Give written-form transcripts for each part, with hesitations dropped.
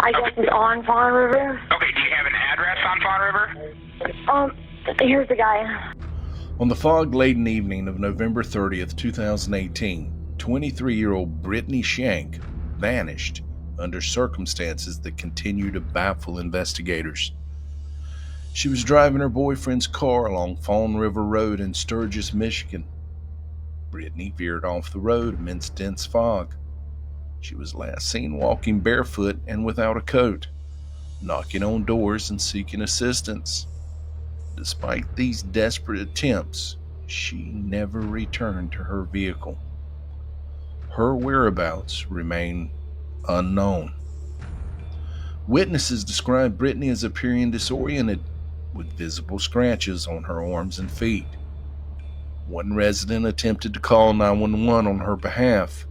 I guess it's on Fawn River. Okay, do you have an address on Fawn River? Here's the guy. On the fog-laden evening of November 30th, 2018, 23-year-old Brittany Shank vanished under circumstances that continue to baffle investigators. She was driving her boyfriend's car along Fawn River Road in Sturgis, Michigan. Brittany veered off the road amidst dense fog. She was last seen walking barefoot and without a coat, knocking on doors and seeking assistance. Despite these desperate attempts, she never returned to her vehicle. Her whereabouts remain unknown. Witnesses described Brittany as appearing disoriented, with visible scratches on her arms and feet. One resident attempted to call 911 on her behalf,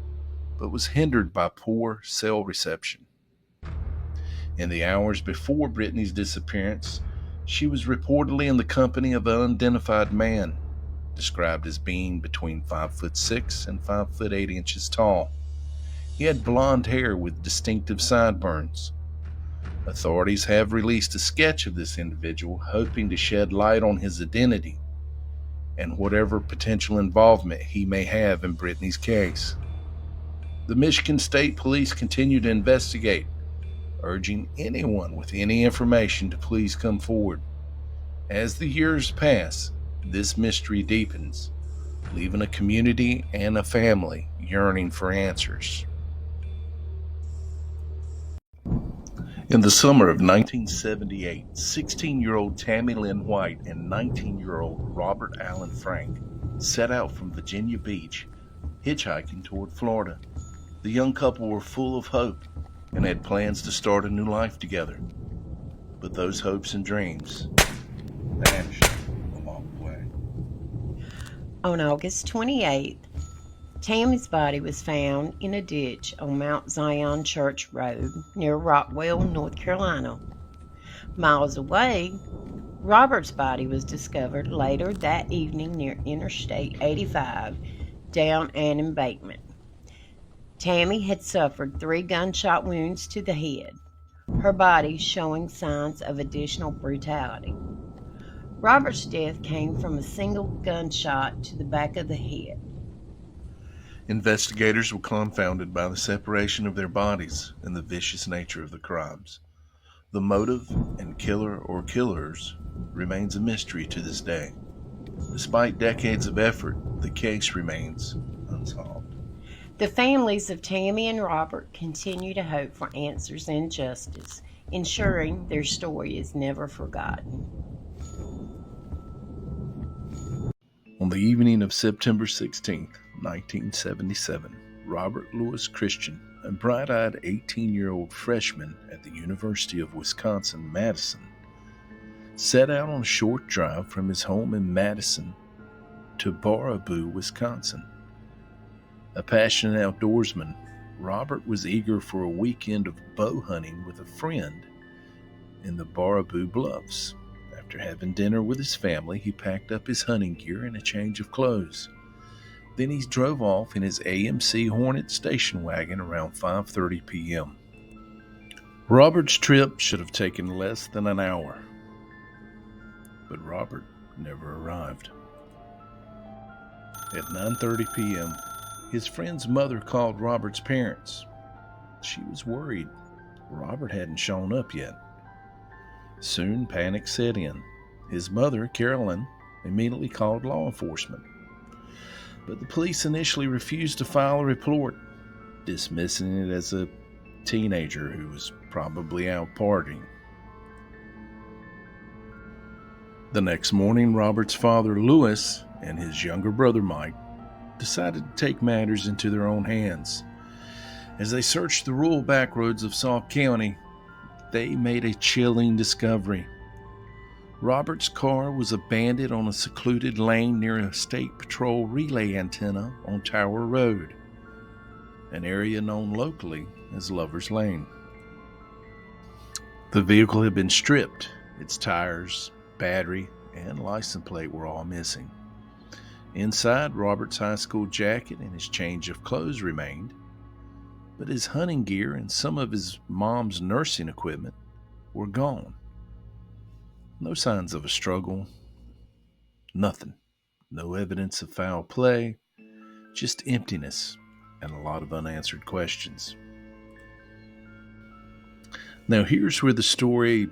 but was hindered by poor cell reception. In the hours before Brittany's disappearance, she was reportedly in the company of an unidentified man, described as being between 5'6" and 5'8" tall. He had blonde hair with distinctive sideburns. Authorities have released a sketch of this individual, hoping to shed light on his identity and whatever potential involvement he may have in Brittany's case. The Michigan State Police continue to investigate, urging anyone with any information to please come forward. As the years pass, this mystery deepens, leaving a community and a family yearning for answers. In the summer of 1978, 16-year-old Tammy Lynn White and 19-year-old Robert Allen Frank set out from Virginia Beach, hitchhiking toward Florida. The young couple were full of hope and had plans to start a new life together. But those hopes and dreams vanished along the way. On August 28th, Tammy's body was found in a ditch on Mount Zion Church Road near Rockwell, North Carolina. Miles away, Robert's body was discovered later that evening near Interstate 85 down an embankment. Tammy had suffered 3 gunshot wounds to the head, her body showing signs of additional brutality. Robert's death came from a single gunshot to the back of the head. Investigators were confounded by the separation of their bodies and the vicious nature of the crimes. The motive and killer or killers remains a mystery to this day. Despite decades of effort, the case remains unsolved. The families of Tammy and Robert continue to hope for answers and justice, ensuring their story is never forgotten. On the evening of September 16th, 1977, Robert Louis Christian, a bright-eyed 18-year-old freshman at the University of Wisconsin-Madison, set out on a short drive from his home in Madison to Baraboo, Wisconsin. A passionate outdoorsman, Robert was eager for a weekend of bow hunting with a friend in the Baraboo Bluffs. After having dinner with his family, he packed up his hunting gear and a change of clothes. Then he drove off in his AMC Hornet station wagon around 5:30 p.m. Robert's trip should have taken less than an hour, but Robert never arrived. At 9:30 p.m., his friend's mother called Robert's parents. She was worried. Robert hadn't shown up yet. Soon panic set in. His mother, Carolyn, immediately called law enforcement. But the police initially refused to file a report, dismissing it as a teenager who was probably out partying. The next morning, Robert's father, Louis, and his younger brother, Mike, decided to take matters into their own hands. As they searched the rural backroads of Sauk County, they made a chilling discovery. Robert's car was abandoned on a secluded lane near a state patrol relay antenna on Tower Road, an area known locally as Lover's Lane. The vehicle had been stripped. Its tires, battery, and license plate were all missing. Inside, Robert's high school jacket and his change of clothes remained. but his hunting gear and some of his mom's nursing equipment were gone. No signs of a struggle, nothing. No evidence of foul play, just emptiness and a lot of unanswered questions. Now here's where the story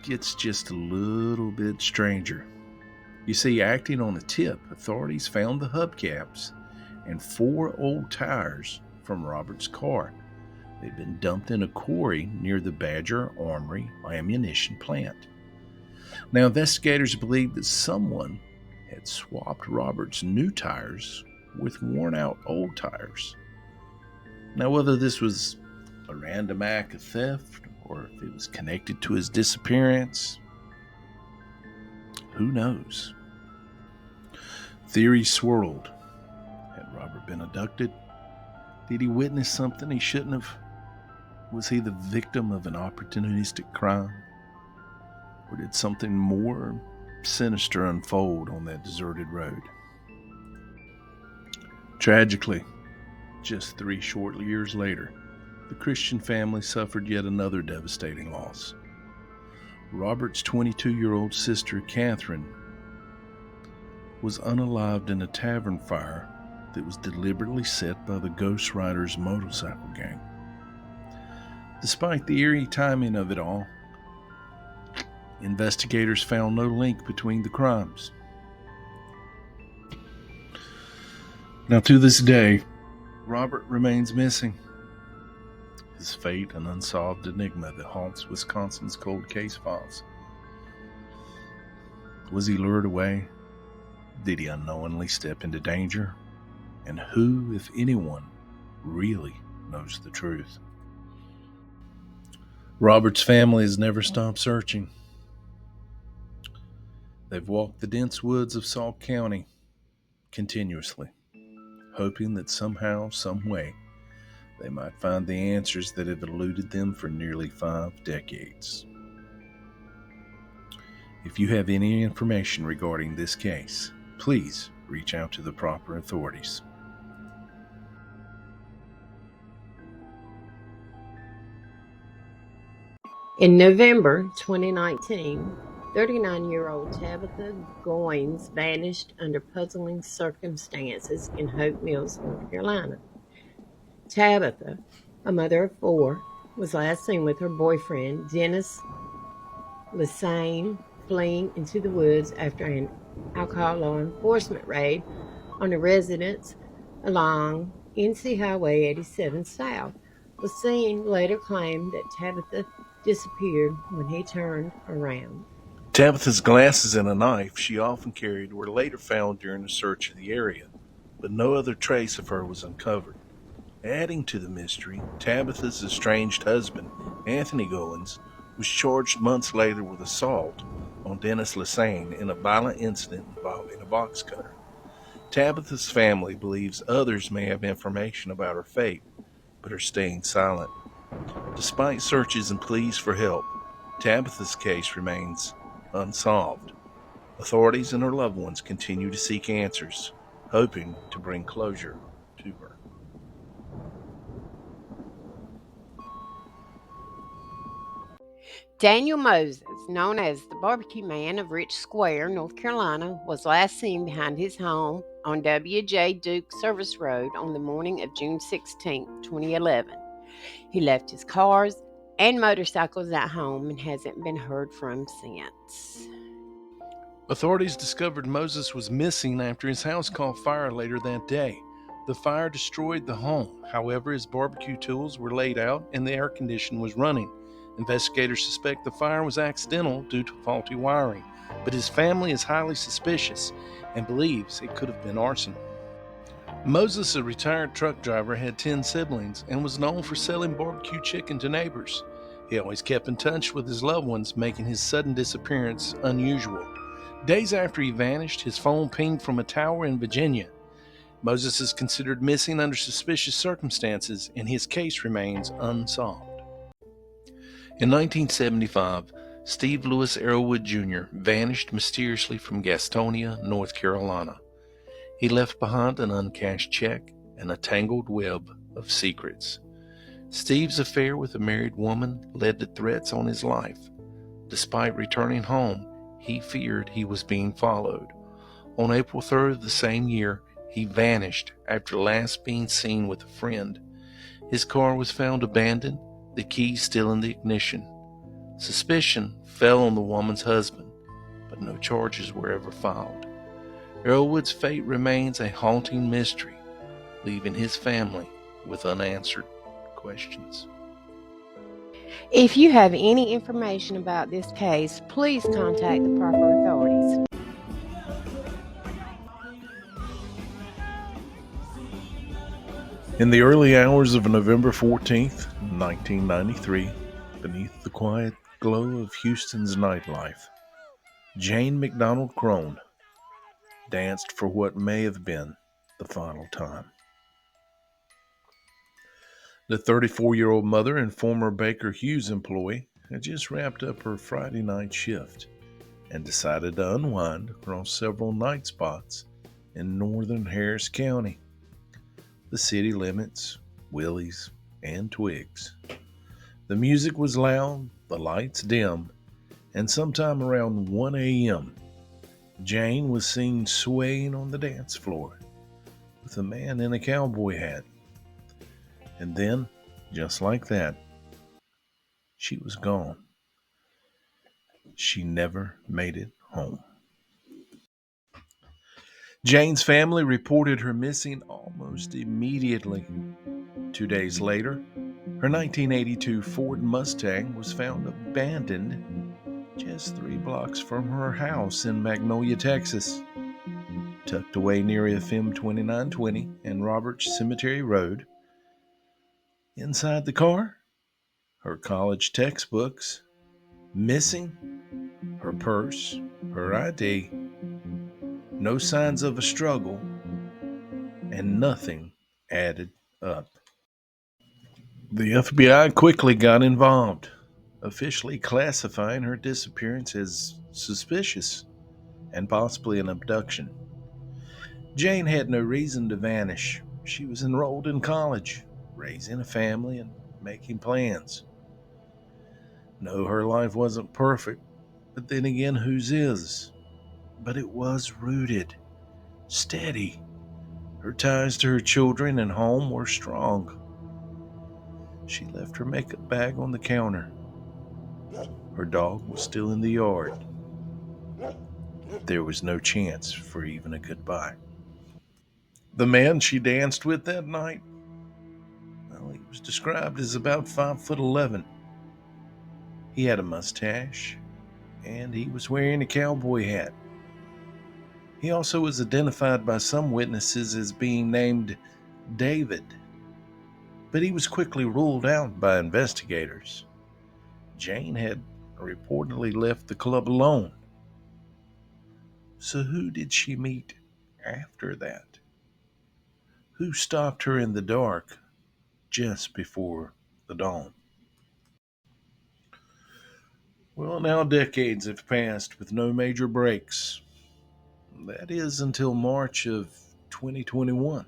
gets just a little bit stranger. You see, acting on a tip, authorities found the hubcaps and 4 old tires from Robert's car. They'd been dumped in a quarry near the Badger Armory ammunition plant. Now, investigators believe that someone had swapped Robert's new tires with worn-out old tires. Now, whether this was a random act of theft or if it was connected to his disappearance, who knows? Theories swirled. Had Robert been abducted? Did he witness something he shouldn't have? Was he the victim of an opportunistic crime? Or did something more sinister unfold on that deserted road? Tragically, just 3 short years later, the Christian family suffered yet another devastating loss. Robert's 22-year-old sister, Catherine, was unalived in a tavern fire that was deliberately set by the Ghost Riders motorcycle gang. Despite the eerie timing of it all, investigators found no link between the crimes. Now, to this day, Robert remains missing. His fate an unsolved enigma that haunts Wisconsin's cold case files. Was he lured away? Did he unknowingly step into danger? And who, if anyone, really knows the truth? Robert's family has never stopped searching. They've walked the dense woods of Sauk County continuously, hoping that somehow, some way, they might find the answers that have eluded them for nearly 5 decades. If you have any information regarding this case, please reach out to the proper authorities. In November 2019, 39-year-old Tabitha Goins vanished under puzzling circumstances in Hope Mills, North Carolina. Tabitha, a mother of 4, was last seen with her boyfriend, Dennis Lesane, fleeing into the woods after an alcohol law enforcement raid on a residence along NC Highway 87 South. Lesane later claimed that Tabitha disappeared when he turned around. Tabitha's glasses and a knife she often carried were later found during a search of the area, but no other trace of her was uncovered. Adding to the mystery, Tabitha's estranged husband, Anthony Goins, was charged months later with assault on Dennis Lesane in a violent incident involving a box cutter. Tabitha's family believes others may have information about her fate, but are staying silent. Despite searches and pleas for help, Tabitha's case remains unsolved. Authorities and her loved ones continue to seek answers, hoping to bring closure to her. Daniel Moses, known as the Barbecue Man of Rich Square, North Carolina, was last seen behind his home on W.J. Duke Service Road on the morning of June 16, 2011. He left his cars and motorcycles at home and hasn't been heard from since. Authorities discovered Moses was missing after his house caught fire later that day. The fire destroyed the home. However, his barbecue tools were laid out and the air conditioner was running. Investigators suspect the fire was accidental due to faulty wiring, but his family is highly suspicious and believes it could have been arson. Moses, a retired truck driver, had 10 siblings and was known for selling barbecue chicken to neighbors. He always kept in touch with his loved ones, making his sudden disappearance unusual. Days after he vanished, his phone pinged from a tower in Virginia. Moses is considered missing under suspicious circumstances, and his case remains unsolved. In 1975, Steve Lewis Arrowood Jr. vanished mysteriously from Gastonia, North Carolina. He left behind an uncashed check and a tangled web of secrets. Steve's affair with a married woman led to threats on his life. Despite returning home, he feared he was being followed. On April 3rd of the same year, he vanished after last being seen with a friend. His car was found abandoned, the keys still in the ignition. Suspicion fell on the woman's husband, but no charges were ever filed. Arrowood's fate remains a haunting mystery, leaving his family with unanswered questions. If you have any information about this case, please contact the proper authorities. In the early hours of November 14th, 1993, beneath the quiet glow of Houston's nightlife, Jane McDonald Crone danced for what may have been the final time. The 34-year-old mother and former Baker Hughes employee had just wrapped up her Friday night shift and decided to unwind across several night spots in northern Harris County, the city limits, Willie's, and Twiggs. The music was loud, the lights dim, and sometime around 1 a.m., Jane was seen swaying on the dance floor with a man in a cowboy hat. And then, just like that, she was gone. She never made it home. Jane's family reported her missing almost immediately. 2 days later, her 1982 Ford Mustang was found abandoned just 3 blocks from her house in Magnolia, Texas. Tucked away near FM 2920 and Roberts Cemetery Road. Inside the car, her college textbooks, missing, her purse, her ID, no signs of a struggle, and nothing added up. The FBI quickly got involved, officially classifying her disappearance as suspicious and possibly an abduction. Jane had no reason to vanish. She was enrolled in college, raising a family and making plans. No, her life wasn't perfect, but then again, whose is? But it was rooted, steady. Her ties to her children and home were strong. She left her makeup bag on the counter. Her dog was still in the yard. There was no chance for even a goodbye. The man she danced with that night, well, he was described as about 5'11". He had a mustache, and he was wearing a cowboy hat. He also was identified by some witnesses as being named David, but he was quickly ruled out by investigators. Jane had reportedly left the club alone. So who did she meet after that? Who stopped her in the dark just before the dawn? Well, now decades have passed with no major breaks. That is until March of 2021.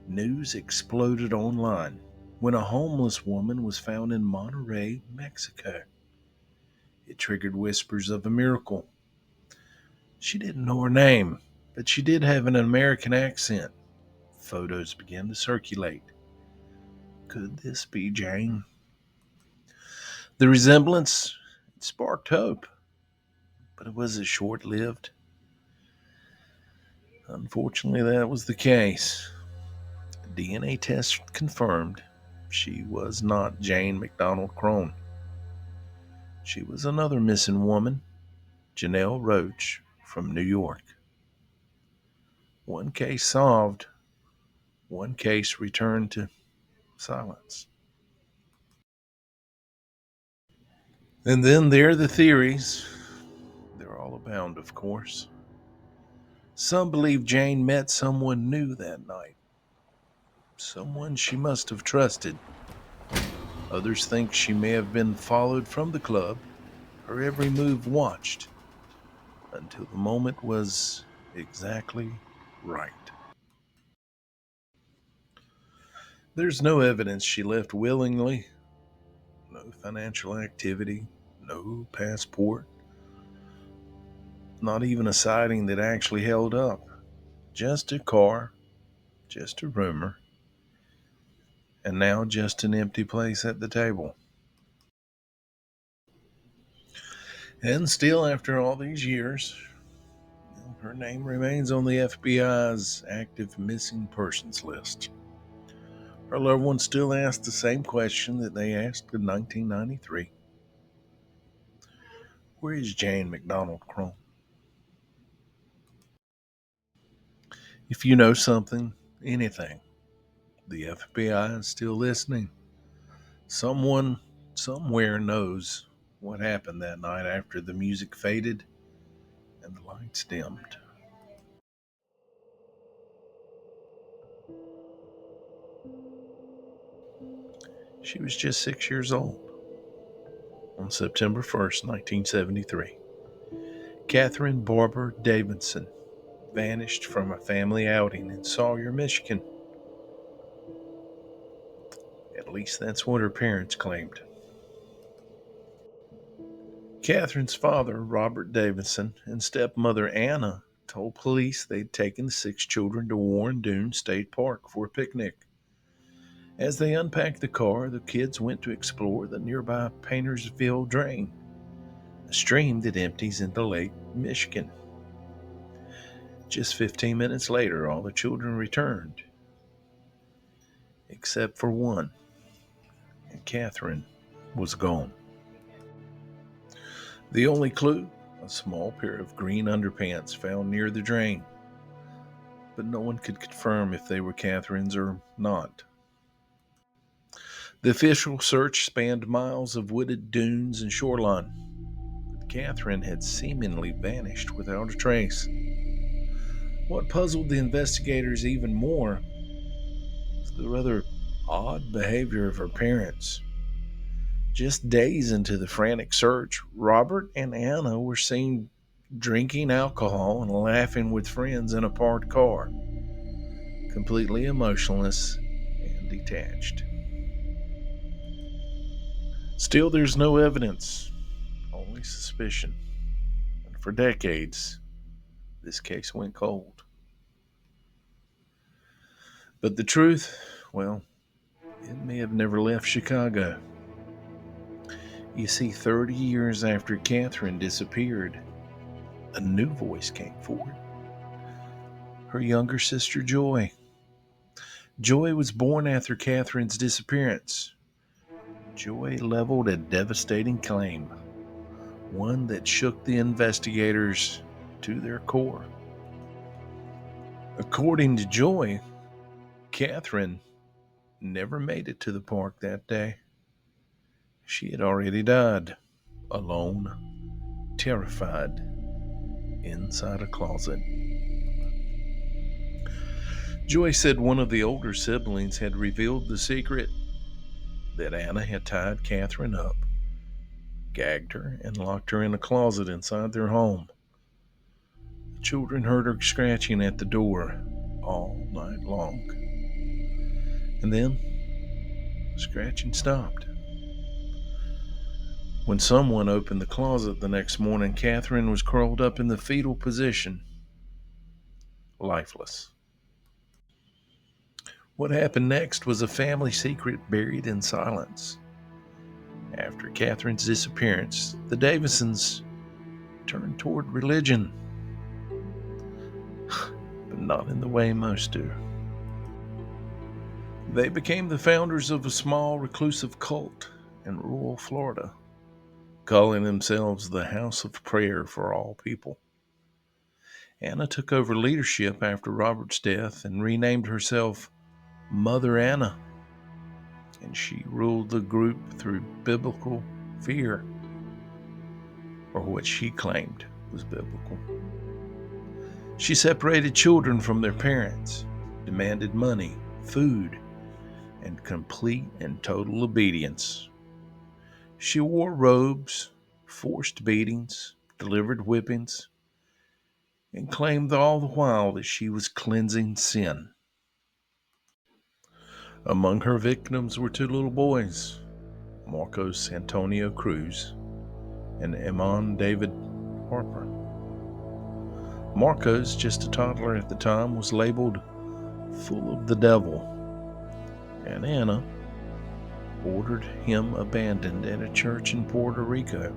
News exploded online when a homeless woman was found in Monterrey, Mexico. It triggered whispers of a miracle. She didn't know her name, but she did have an American accent. Photos began to circulate. Could this be Jane? The resemblance sparked hope, but was it short-lived? Unfortunately, that was the case. DNA tests confirmed she was not Jane McDonald Crone. She was another missing woman, Janelle Roach from New York. One case solved, one case returned to silence. And then there are the theories. They're all abound, of course. Some believe Jane met someone new that night. Someone she must have trusted. Others think she may have been followed from the club, her every move watched, until the moment was exactly right. There's no evidence she left willingly, no financial activity, no passport, not even a sighting that actually held up. Just a car, just a rumor, and now just an empty place at the table. And still, after all these years, her name remains on the FBI's active missing persons list. Her loved ones still ask the same question that they asked in 1993. Where is Jane McDonald Crone? If you know something, anything, the FBI is still listening. Someone, somewhere knows what happened that night after the music faded and the lights dimmed. She was just 6 years old. On September 1st, 1973, Catherine Barbara Davidson vanished from a family outing in Sawyer, Michigan. At least that's what her parents claimed. Catherine's father, Robert Davidson, and stepmother Anna told police they'd taken the 6 children to Warren Dunes State Park for a picnic. As they unpacked the car, the kids went to explore the nearby Paintersville Drain, a stream that empties into Lake Michigan. Just 15 minutes later, all the children returned, except for one, and Catherine was gone. The only clue, a small pair of green underpants found near the drain, but no one could confirm if they were Catherine's or not. The official search spanned miles of wooded dunes and shoreline, but Catherine had seemingly vanished without a trace. What puzzled the investigators even more was the rather odd behavior of her parents. Just days into the frantic search, Robert and Anna were seen drinking alcohol and laughing with friends in a parked car, completely emotionless and detached. Still, there's no evidence, only suspicion. And for decades, this case went cold. But the truth, well, it may have never left Chicago. You see, 30 years after Catherine disappeared, a new voice came forward. Her younger sister, Joy. Joy was born after Catherine's disappearance. Joy leveled a devastating claim, one that shook the investigators to their core. According to Joy, Catherine never made it to the park that day. She had already died, alone, terrified, inside a closet. Joy said one of the older siblings had revealed the secret, that Anna had tied Catherine up, gagged her, and locked her in a closet inside their home. The children heard her scratching at the door all night long. And then, the scratching stopped. When someone opened the closet the next morning, Catherine was curled up in the fetal position, lifeless. What happened next was a family secret buried in silence. After Catherine's disappearance, the Davidsons turned toward religion, but not in the way most do. They became the founders of a small reclusive cult in rural Florida, calling themselves the House of Prayer for All People. Anna took over leadership after Robert's death and renamed herself Mother Anna, and she ruled the group through biblical fear, or what she claimed was biblical. She separated children from their parents, demanded money, food, and complete and total obedience. She wore robes, forced beatings, delivered whippings, and claimed all the while that she was cleansing sin. Among her victims were two little boys, Marcos Antonio Cruz and Eamon David Harper. Marcos, just a toddler at the time, was labeled full of the devil, and Anna ordered him abandoned at a church in Puerto Rico.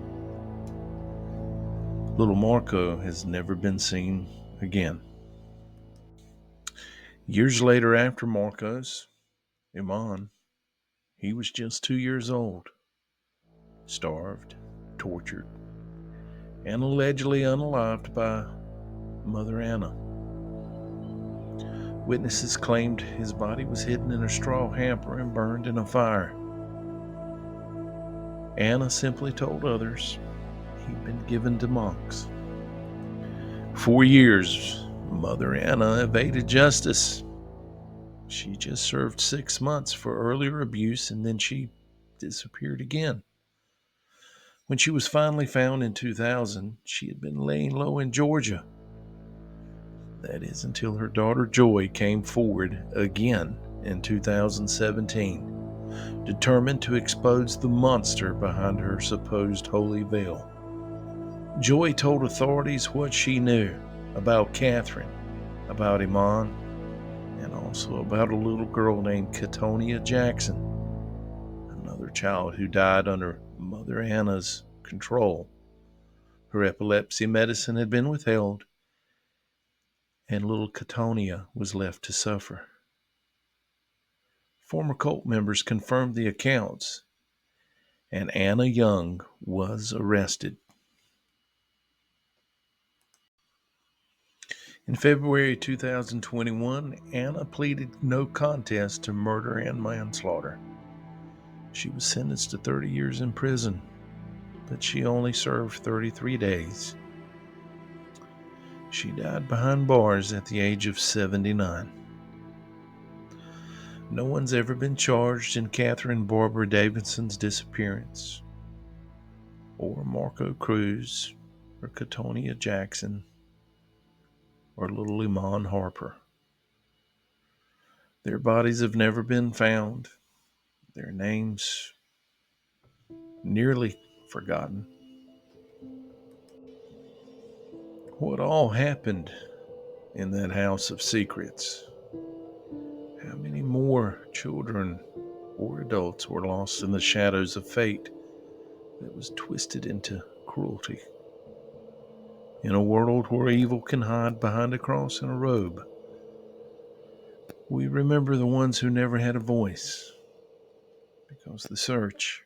Little Marco has never been seen again. Years later, after Marcos, Eamon, he was just 2 years old, starved, tortured, and allegedly unalived by Mother Anna. Witnesses claimed his body was hidden in a straw hamper and burned in a fire. Anna simply told others he'd been given to monks. For years, Mother Anna evaded justice. She just served 6 months for earlier abuse, and then she disappeared again. When she was finally found in 2000, she had been laying low in Georgia. That is, until her daughter Joy came forward again in 2017, determined to expose the monster behind her supposed holy veil. Joy told authorities what she knew about Catherine, about Eamon, and also about a little girl named Katonia Jackson, another child who died under Mother Anna's control. Her epilepsy medicine had been withheld, and little Katonia was left to suffer. Former cult members confirmed the accounts, and Anna Young was arrested. In February 2021, Anna pleaded no contest to murder and manslaughter. She was sentenced to 30 years in prison, but she only served 33 days. She died behind bars at the age of 79. No one's ever been charged in Catherine Barbara Davidson's disappearance, or Marco Cruz, or Katonia Jackson, or little Eamon Harper. Their bodies have never been found, their names nearly forgotten. What all happened in that house of secrets? How many more children or adults were lost in the shadows of fate that was twisted into cruelty? In a world where evil can hide behind a cross and a robe, we remember the ones who never had a voice, because the search,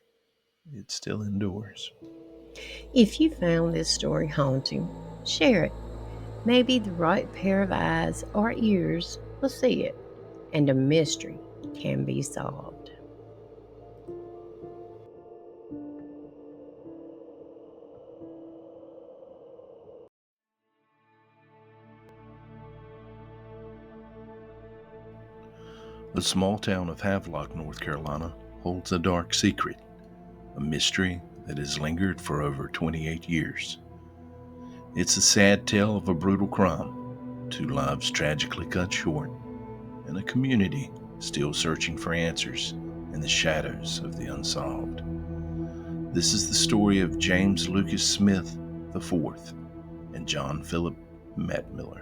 it still endures. If you found this story haunting, share it. Maybe the right pair of eyes or ears will see it, and a mystery can be solved. The small town of Havelock, North Carolina, holds a dark secret, a mystery that has lingered for over 28 years. It's a sad tale of a brutal crime, 2 lives tragically cut short, and a community still searching for answers in the shadows of the unsolved. This is the story of James Lucas Smith IV and John Philip Mattmiller.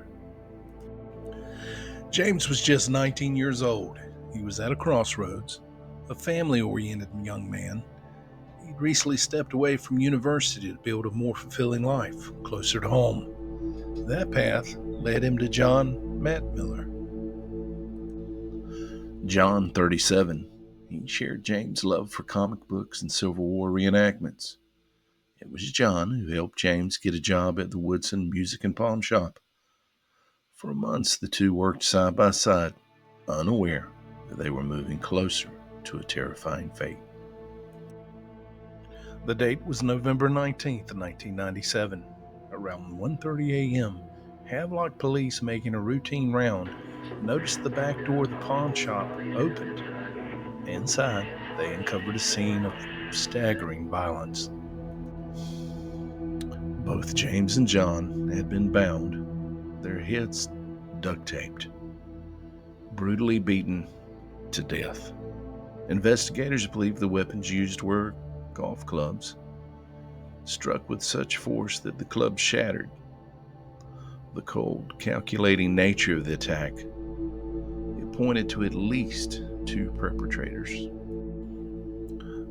James was just 19 years old. He was at a crossroads, a family-oriented young man. He'd recently stepped away from university to build a more fulfilling life, closer to home. That path led him to John Mattmiller. John, 37, he shared James' love for comic books and Civil War reenactments. It was John who helped James get a job at the Woodson Music and Pawn Shop. For months, the two worked side by side, unaware that they were moving closer to a terrifying fate. The date was November 19th, 1997. Around 1:30 a.m., Havelock police, making a routine round, noticed the back door of the pawn shop opened. Inside, they uncovered a scene of staggering violence. Both James and John had been bound, their heads duct taped, brutally beaten, to death. Investigators believe the weapons used were golf clubs, struck with such force that the clubs shattered. The cold, calculating nature of the attack, it pointed to at least 2 perpetrators.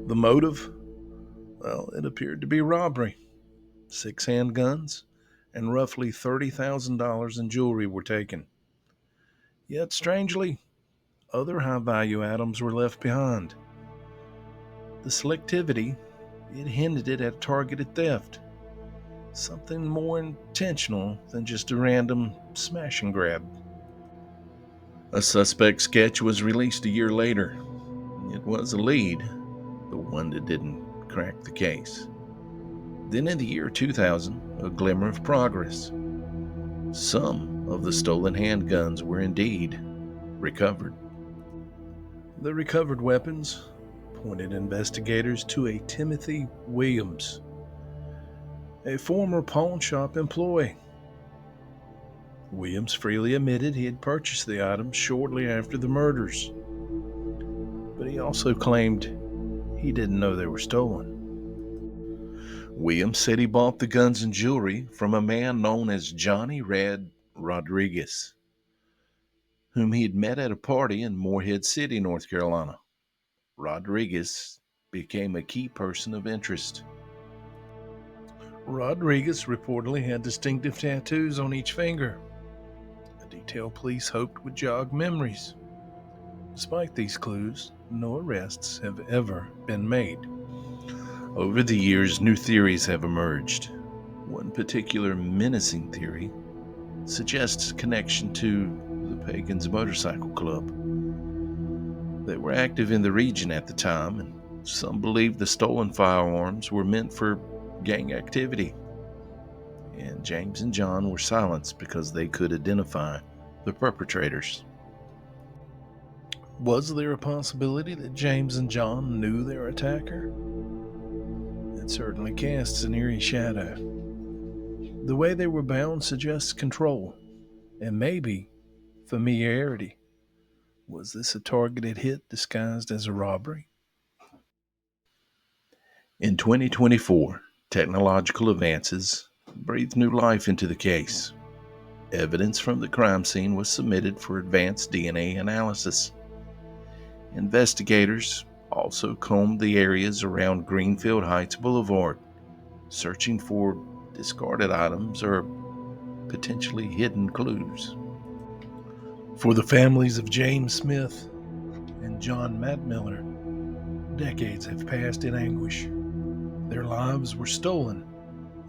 The motive? Well, it appeared to be robbery. 6 handguns and roughly $30,000 in jewelry were taken. Yet, strangely, other high-value items were left behind. The selectivity, it hinted at targeted theft, something more intentional than just a random smash and grab. A suspect sketch was released a year later. It was a lead, but one that didn't crack the case. Then in the year 2000, a glimmer of progress. Some of the stolen handguns were indeed recovered. The recovered weapons pointed investigators to a Timothy Williams, a former pawn shop employee. Williams freely admitted he had purchased the items shortly after the murders, but he also claimed he didn't know they were stolen. Williams said he bought the guns and jewelry from a man known as Johnny Red Rodriguez, whom he had met at a party in Morehead City, North Carolina. Rodriguez became a key person of interest. Rodriguez reportedly had distinctive tattoos on each finger, a detail police hoped would jog memories. Despite these clues, no arrests have ever been made. Over the years, new theories have emerged. One particular menacing theory suggests a connection to the Pagans Motorcycle Club. They were active in the region at the time, and some believe the stolen firearms were meant for gang activity. And James and John were silenced because they could identify the perpetrators. Was there a possibility that James and John knew their attacker? It certainly casts an eerie shadow. The way they were bound suggests control, and maybe familiarity. Was this a targeted hit disguised as a robbery? In 2024, technological advances breathed new life into the case. Evidence from the crime scene was submitted for advanced DNA analysis. Investigators also combed the areas around Greenfield Heights Boulevard, searching for discarded items or potentially hidden clues. For the families of James Smith and John Mattmiller, decades have passed in anguish. Their lives were stolen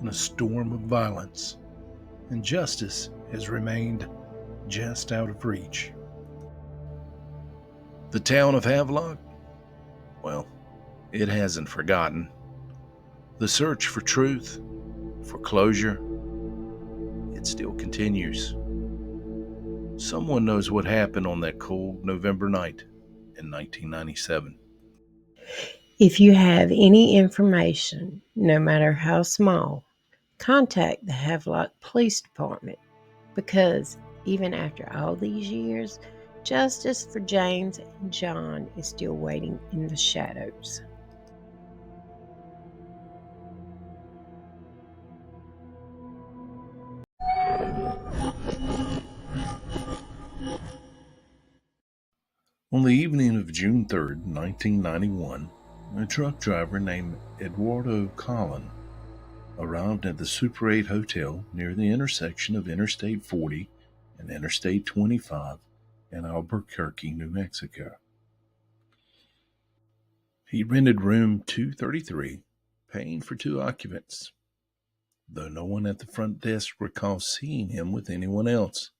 in a storm of violence, and justice has remained just out of reach. The town of Havelock? Well, it hasn't forgotten. The search for truth, for closure, it still continues. Someone knows what happened on that cold November night in 1997. If you have any information, no matter how small, contact the Havelock Police Department, because even after all these years, justice for James and John is still waiting in the shadows. On the evening of June 3rd, 1991, a truck driver named Eduardo Colon arrived at the Super 8 Hotel near the intersection of Interstate 40 and Interstate 25 in Albuquerque, New Mexico. He rented room 233, paying for 2 occupants, though no one at the front desk recalls seeing him with anyone else.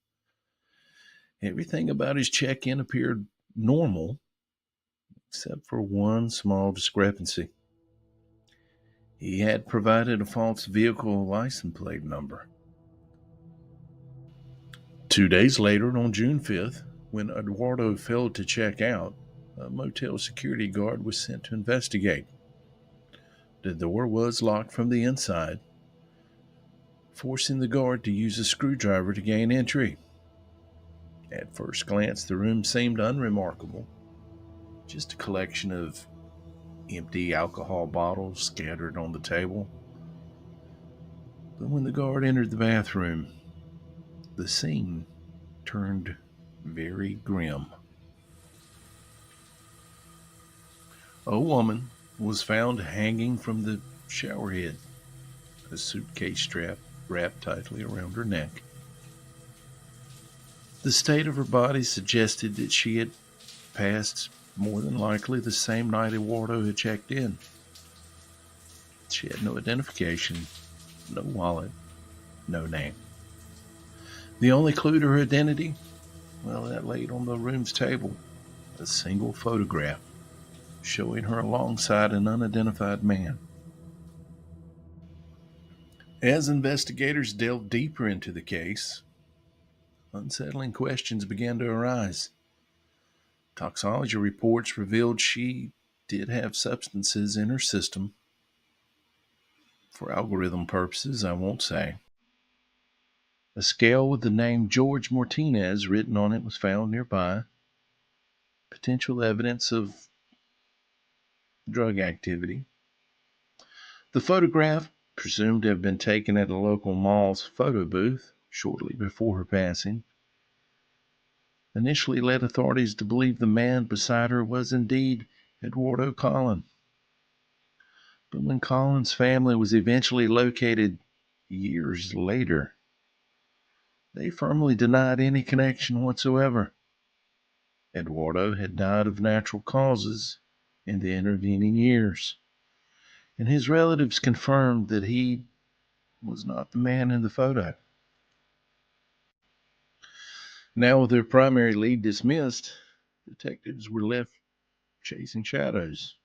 Everything about his check-in appeared normal, except for one small discrepancy. He had provided a false vehicle license plate number. 2 days later, on June 5th, when Eduardo failed to check out, a motel security guard was sent to investigate. The door was locked from the inside, forcing the guard to use a screwdriver to gain entry. At first glance, the room seemed unremarkable. just a collection of empty alcohol bottles scattered on the table. But when the guard entered the bathroom, the scene turned very grim. A woman was found hanging from the shower head, a suitcase strap wrapped tightly around her neck. The state of her body suggested that she had passed more than likely the same night Eduardo had checked in. She had no identification, no wallet, no name. The only clue to her identity, well, that laid on the room's table, a single photograph showing her alongside an unidentified man. As investigators delved deeper into the case, unsettling questions began to arise. Toxicology reports revealed she did have substances in her system. For algorithm purposes, I won't say. A scale with the name George Martinez written on it was found nearby. Potential evidence of drug activity. The photograph, presumed to have been taken at a local mall's photo booth shortly before her passing, initially led authorities to believe the man beside her was indeed Eduardo Collin. But when Collin's family was eventually located years later, they firmly denied any connection whatsoever. Eduardo had died of natural causes in the intervening years, and his relatives confirmed that he was not the man in the photo. Now, with their primary lead dismissed, detectives were left chasing shadows.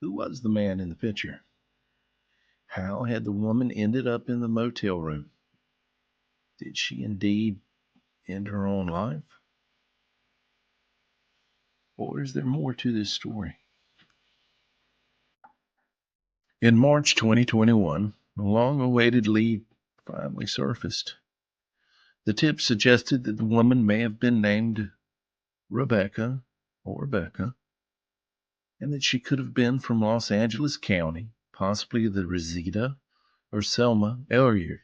Who was the man in the picture? How had the woman ended up in the motel room? Did she indeed end her own life? Or is there more to this story? In March 2021, a long-awaited lead finally surfaced. The tip suggested that the woman may have been named Rebecca or Becca, and that she could have been from Los Angeles County, possibly the Reseda or Selma area.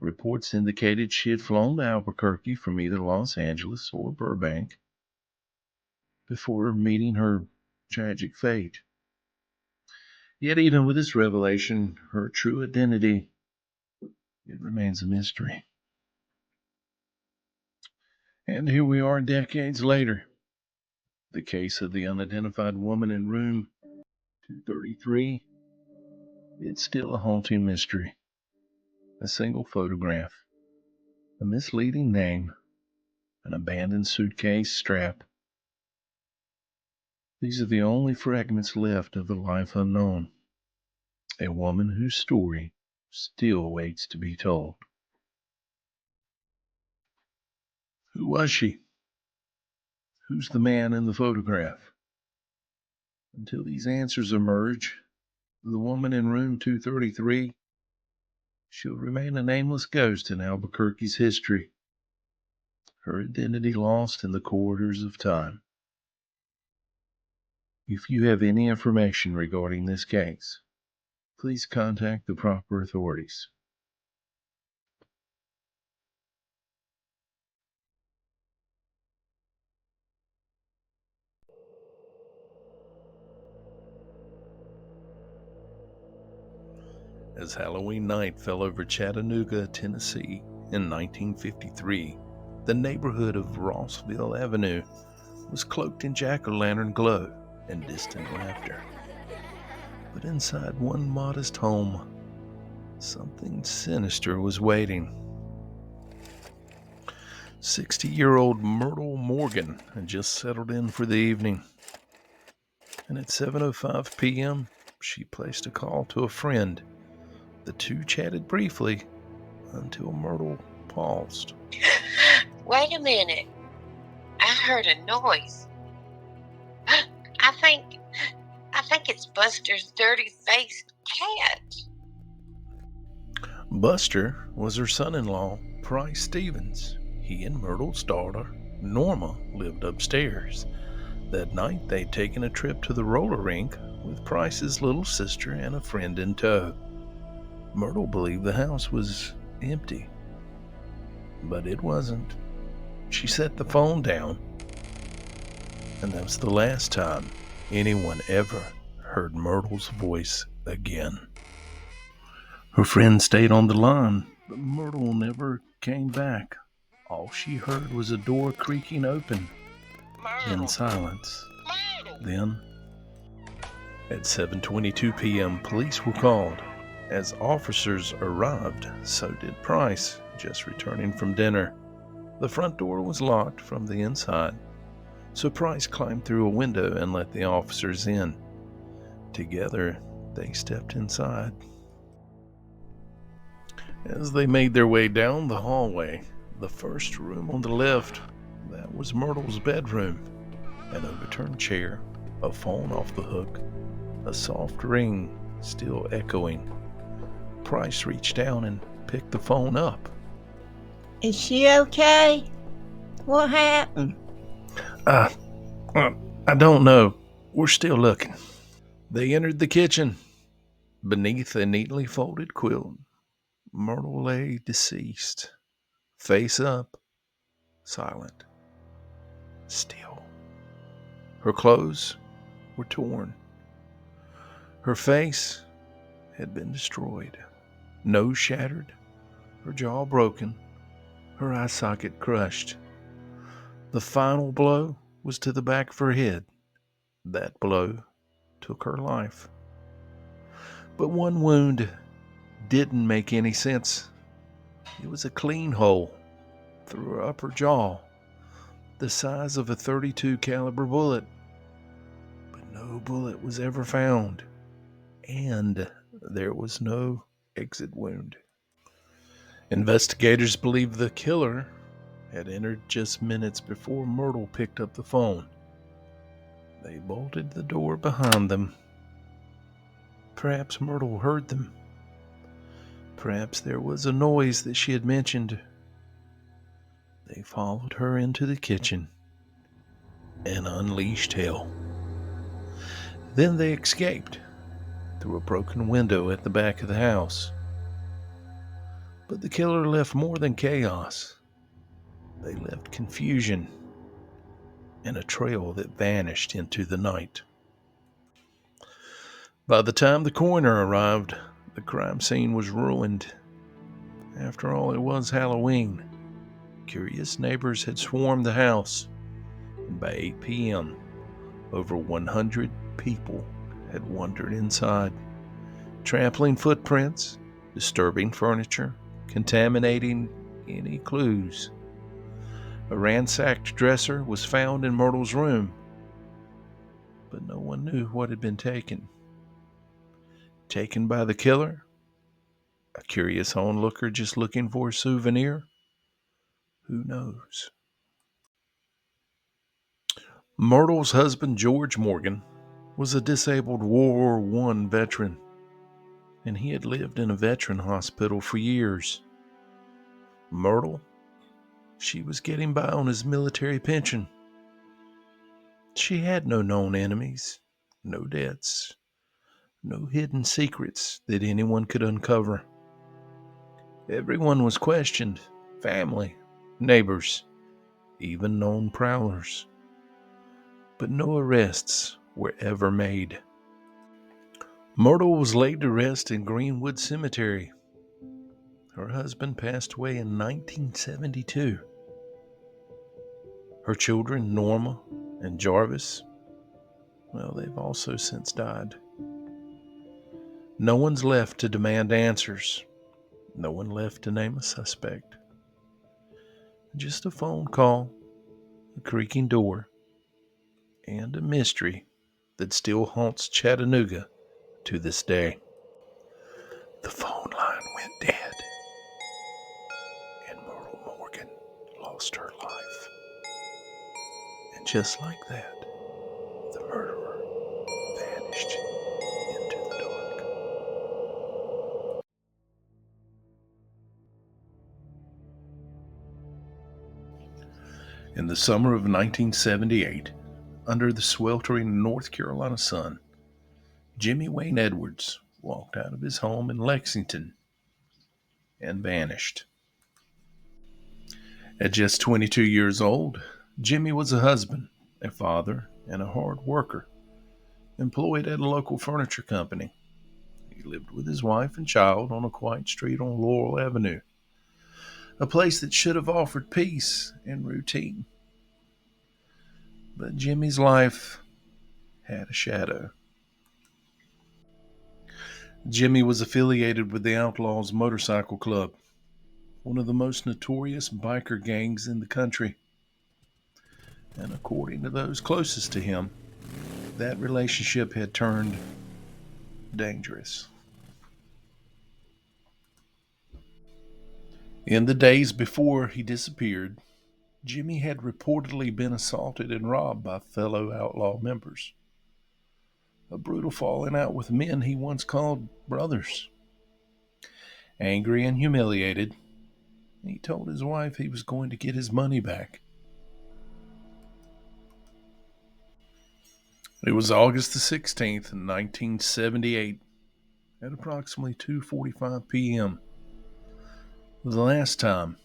Reports indicated she had flown to Albuquerque from either Los Angeles or Burbank before meeting her tragic fate. Yet even with this revelation, her true identity, it remains a mystery. And here we are decades later. The case of the unidentified woman in room 233, it's still a haunting mystery. A single photograph, a misleading name, an abandoned suitcase strap. These are the only fragments left of the life unknown. A woman whose story still waits to be told. Who was she? Who's the man in the photograph? Until these answers emerge, the woman in room 233, she'll remain a nameless ghost in Albuquerque's history, her identity lost in the corridors of time. If you have any information regarding this case, please contact the proper authorities. As Halloween night fell over Chattanooga, Tennessee in 1953, the neighborhood of Rossville Avenue was cloaked in jack-o'-lantern glow and distant laughter. But inside one modest home, something sinister was waiting. 60-year-old Myrtle Morgan had just settled in for the evening, and at 7:05 p.m., she placed a call to a friend. The two chatted briefly until Myrtle paused. Wait a minute. I heard a noise. I think it's Buster's dirty-faced cat. Buster was her son-in-law, Price Stevens. He and Myrtle's daughter, Norma lived upstairs. That night, they'd taken a trip to the roller rink with Price's little sister and a friend in tow. Myrtle believed the house was empty, but it wasn't. She set the phone down, and that was the last time anyone ever heard Myrtle's voice again. Her friend stayed on the line, but Myrtle never came back. All she heard was a door creaking open in silence. Then, at 7:22 p.m., police were called. As officers arrived, so did Price, just returning from dinner. The front door was locked from the inside, so Price climbed through a window and let the officers in. Together, they stepped inside. As they made their way down the hallway, the first room on the left, that was Myrtle's bedroom. An overturned chair, a phone off the hook, a soft ring still echoing. Price reached down and picked the phone up. Is she okay? What happened? I don't know. We're still looking. They entered the kitchen. Beneath a neatly folded quilt, Myrtle lay deceased, face up, silent, still. Her clothes were torn. Her face had been destroyed, nose shattered, her jaw broken, her eye socket crushed. The final blow was to the back of her head. That blow took her life. But one wound didn't make any sense. It was a clean hole through her upper jaw, the size of a .32 caliber bullet. But no bullet was ever found, and there was no exit wound. Investigators believe the killer had entered just minutes before Myrtle picked up the phone. They bolted the door behind them. Perhaps Myrtle heard them. Perhaps there was a noise that she had mentioned. They followed her into the kitchen and unleashed hell. Then they escaped through a broken window at the back of the house. But the killer left more than chaos. They left confusion and a trail that vanished into the night. By the time the coroner arrived, the crime scene was ruined. After all, it was Halloween. Curious neighbors had swarmed the house, and by 8 p.m., over 100 people had wandered inside, trampling footprints, disturbing furniture, contaminating any clues. A ransacked dresser was found in Myrtle's room, but no one knew what had been taken. Taken by the killer? A curious onlooker just looking for a souvenir? Who knows? Myrtle's husband, George Morgan, was a disabled World War I veteran, and he had lived in a veteran hospital for years. Myrtle, she was getting by on his military pension. She had no known enemies, no debts, no hidden secrets that anyone could uncover. Everyone was questioned, family, neighbors, even known prowlers. But no arrests were ever made. Myrtle was laid to rest in Greenwood Cemetery. Her husband passed away in 1972. Her children, Norma and Jarvis, well, they've also since died. No one's left to demand answers. No one left to name a suspect. Just a phone call, a creaking door, and a mystery that still haunts Chattanooga to this day. The phone line went dead, and Myrtle Morgan lost her life. And just like that, the murderer vanished into the dark. In the summer of 1978, under the sweltering North Carolina sun, Jimmy Wayne Edwards walked out of his home in Lexington and vanished. At just 22 years old, Jimmy was a husband, a father, and a hard worker, employed at a local furniture company. He lived with his wife and child on a quiet street on Laurel Avenue, a place that should have offered peace and routine. But Jimmy's life had a shadow. Jimmy was affiliated with the Outlaws Motorcycle Club, one of the most notorious biker gangs in the country. And according to those closest to him, that relationship had turned dangerous. In the days before he disappeared, Jimmy had reportedly been assaulted and robbed by fellow outlaw members. A brutal falling out with men he once called brothers. Angry and humiliated, he told his wife he was going to get his money back. It was August the 16th, 1978, at approximately 2:45 p.m. The last time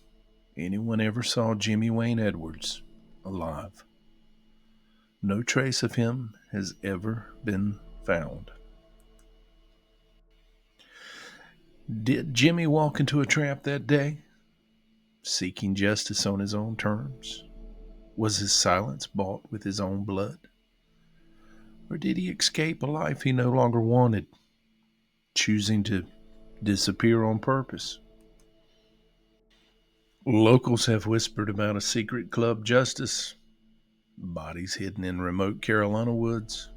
anyone ever saw Jimmy Wayne Edwards alive. No trace of him has ever been found. Did Jimmy walk into a trap that day, seeking justice on his own terms? Was his silence bought with his own blood? Or did he escape a life he no longer wanted, choosing to disappear on purpose? Locals have whispered about a secret club justice, bodies hidden in remote Carolina woods,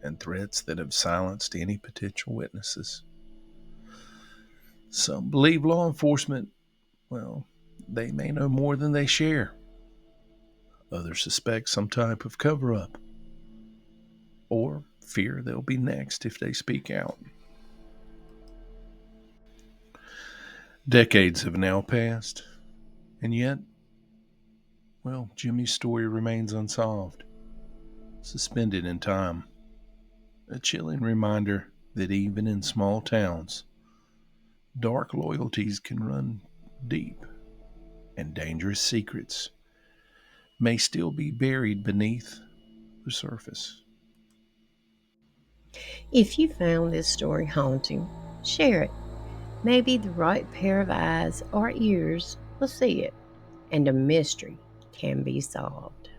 and threats that have silenced any potential witnesses. Some believe law enforcement, they may know more than they share. Others suspect some type of cover-up, or fear they'll be next if they speak out. Decades have now passed, and yet, Jimmy's story remains unsolved, suspended in time. A chilling reminder that even in small towns, dark loyalties can run deep, and dangerous secrets may still be buried beneath the surface. If you found this story haunting, share it. Maybe the right pair of eyes or ears will see it, and a mystery can be solved.